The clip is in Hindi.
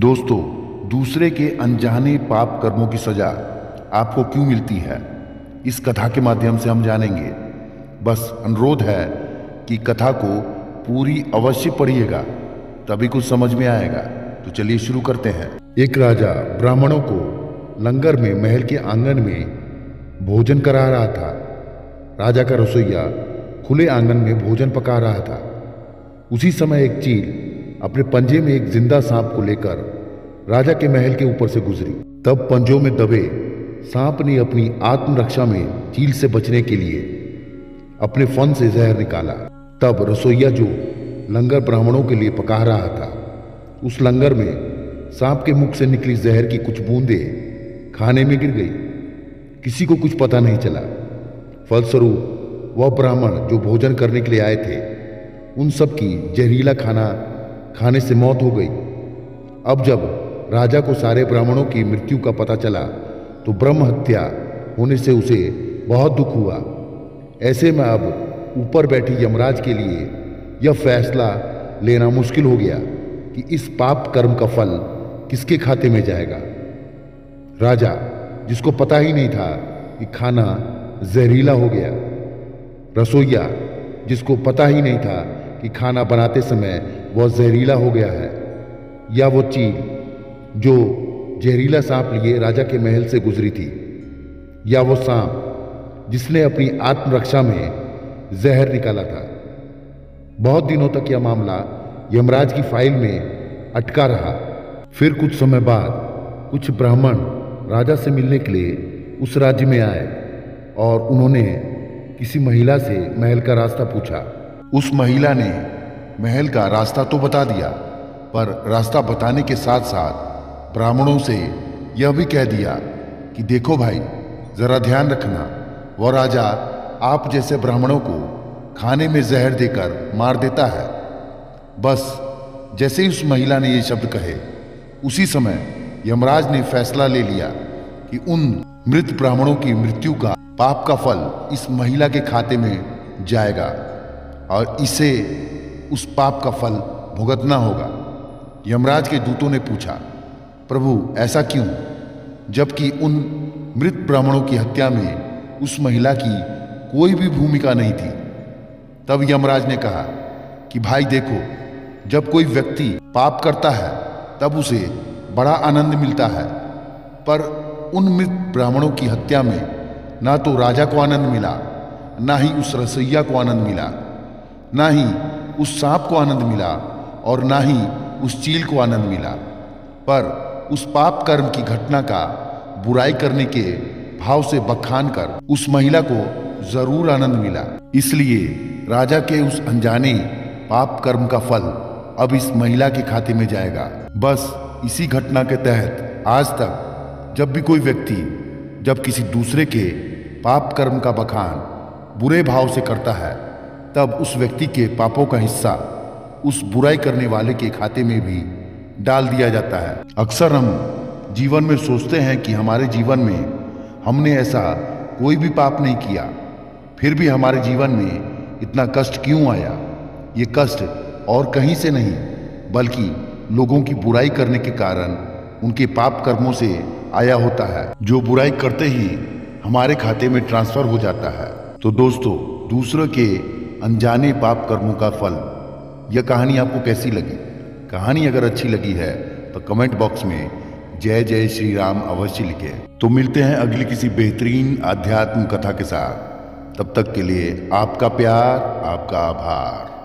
दोस्तों, दूसरे के अनजाने पाप कर्मों की सजा आपको क्यों मिलती है, इस कथा के माध्यम से हम जानेंगे। बस अनुरोध है कि कथा को पूरी अवश्य पढ़िएगा, तभी कुछ समझ में आएगा। तो चलिए शुरू करते हैं। एक राजा ब्राह्मणों को लंगर में महल के आंगन में भोजन करा रहा था। राजा का रसोइया खुले आंगन में भोजन पका रहा था। उसी समय एक चील अपने पंजे में एक जिंदा सांप को लेकर राजा के महल के ऊपर से गुजरी। तब पंजों में दबे सांप ने अपनी आत्मरक्षा में चील से बचने के लिए अपने फन से जहर निकाला। तब रसोइया जो लंगर ब्राह्मणों के लिए पका रहा था, उस लंगर में सांप के मुख से निकली जहर की कुछ बूंदें खाने में गिर गई। किसी को कुछ पता नहीं चला। फलस्वरूप वह ब्राह्मण जो भोजन करने के लिए आए थे, उन सब की जहरीला खाना खाने से मौत हो गई। अब जब राजा को सारे ब्राह्मणों की मृत्यु का पता चला तो ब्रह्म हत्या होने से उसे बहुत दुख हुआ। ऐसे में अब ऊपर बैठी यमराज के लिए यह फैसला लेना मुश्किल हो गया कि इस पाप कर्म का फल किसके खाते में जाएगा। राजा, जिसको पता ही नहीं था कि खाना जहरीला हो गया, रसोइया, जिसको पता ही नहीं था कि खाना बनाते समय वह जहरीला हो गया है, या वो चील जो जहरीला सांप लिए राजा के महल से गुजरी थी, या वो सांप जिसने अपनी आत्मरक्षा में जहर निकाला था। बहुत दिनों तक यह मामला यमराज की फाइल में अटका रहा। फिर कुछ समय बाद कुछ ब्राह्मण राजा से मिलने के लिए उस राज्य में आए और उन्होंने किसी महिला से महल का रास्ता पूछा। उस महिला ने महल का रास्ता तो बता दिया, पर रास्ता बताने के साथ साथ ब्राह्मणों से यह भी कह दिया कि देखो भाई, जरा ध्यान रखना, वह राजा आप जैसे ब्राह्मणों को खाने में जहर देकर मार देता है। बस जैसे ही उस महिला ने ये शब्द कहे, उसी समय यमराज ने फैसला ले लिया कि उन मृत ब्राह्मणों की मृत्यु का पाप का फल इस महिला के खाते में जाएगा और इसे उस पाप का फल भुगतना होगा। यमराज के दूतों ने पूछा, प्रभु ऐसा क्यों, जबकि उन मृत ब्राह्मणों की हत्या में उस महिला की कोई भी भूमिका नहीं थी। तब यमराज ने कहा कि भाई देखो, जब कोई व्यक्ति पाप करता है तब उसे बड़ा आनंद मिलता है, पर उन मृत ब्राह्मणों की हत्या में ना तो राजा को आनंद मिला, ना ही उस रसोइया को आनंद मिला, ना ही उस सांप को आनंद मिला और ना ही उस चील को आनंद मिला, पर उस पाप कर्म की घटना का बुराई करने के भाव से बखान कर उस महिला को जरूर आनंद मिला। इसलिए राजा के उस अनजाने पाप कर्म का फल अब इस महिला के खाते में जाएगा। बस इसी घटना के तहत आज तक जब भी कोई व्यक्ति जब किसी दूसरे के पाप कर्म का बखान बुरे भाव से करता है, तब उस व्यक्ति के पापों का हिस्सा उस बुराई करने वाले के खाते में भी डाल दिया जाता है। अक्सर हम जीवन में सोचते हैं कि हमारे जीवन में हमने ऐसा कोई भी पाप नहीं किया, फिर भी हमारे जीवन में इतना कष्ट क्यों आया। ये कष्ट और कहीं से नहीं, बल्कि लोगों की बुराई करने के कारण उनके पाप कर्मों से आया होता है, जो बुराई करते ही हमारे खाते में ट्रांसफर हो जाता है। तो दोस्तों, दूसरों के अनजाने पाप कर्मों का फल, यह कहानी आपको कैसी लगी? कहानी अगर अच्छी लगी है तो कमेंट बॉक्स में जय जय श्री राम अवश्य लिखें। तो मिलते हैं अगली किसी बेहतरीन आध्यात्म कथा के साथ। तब तक के लिए आपका प्यार, आपका आभार।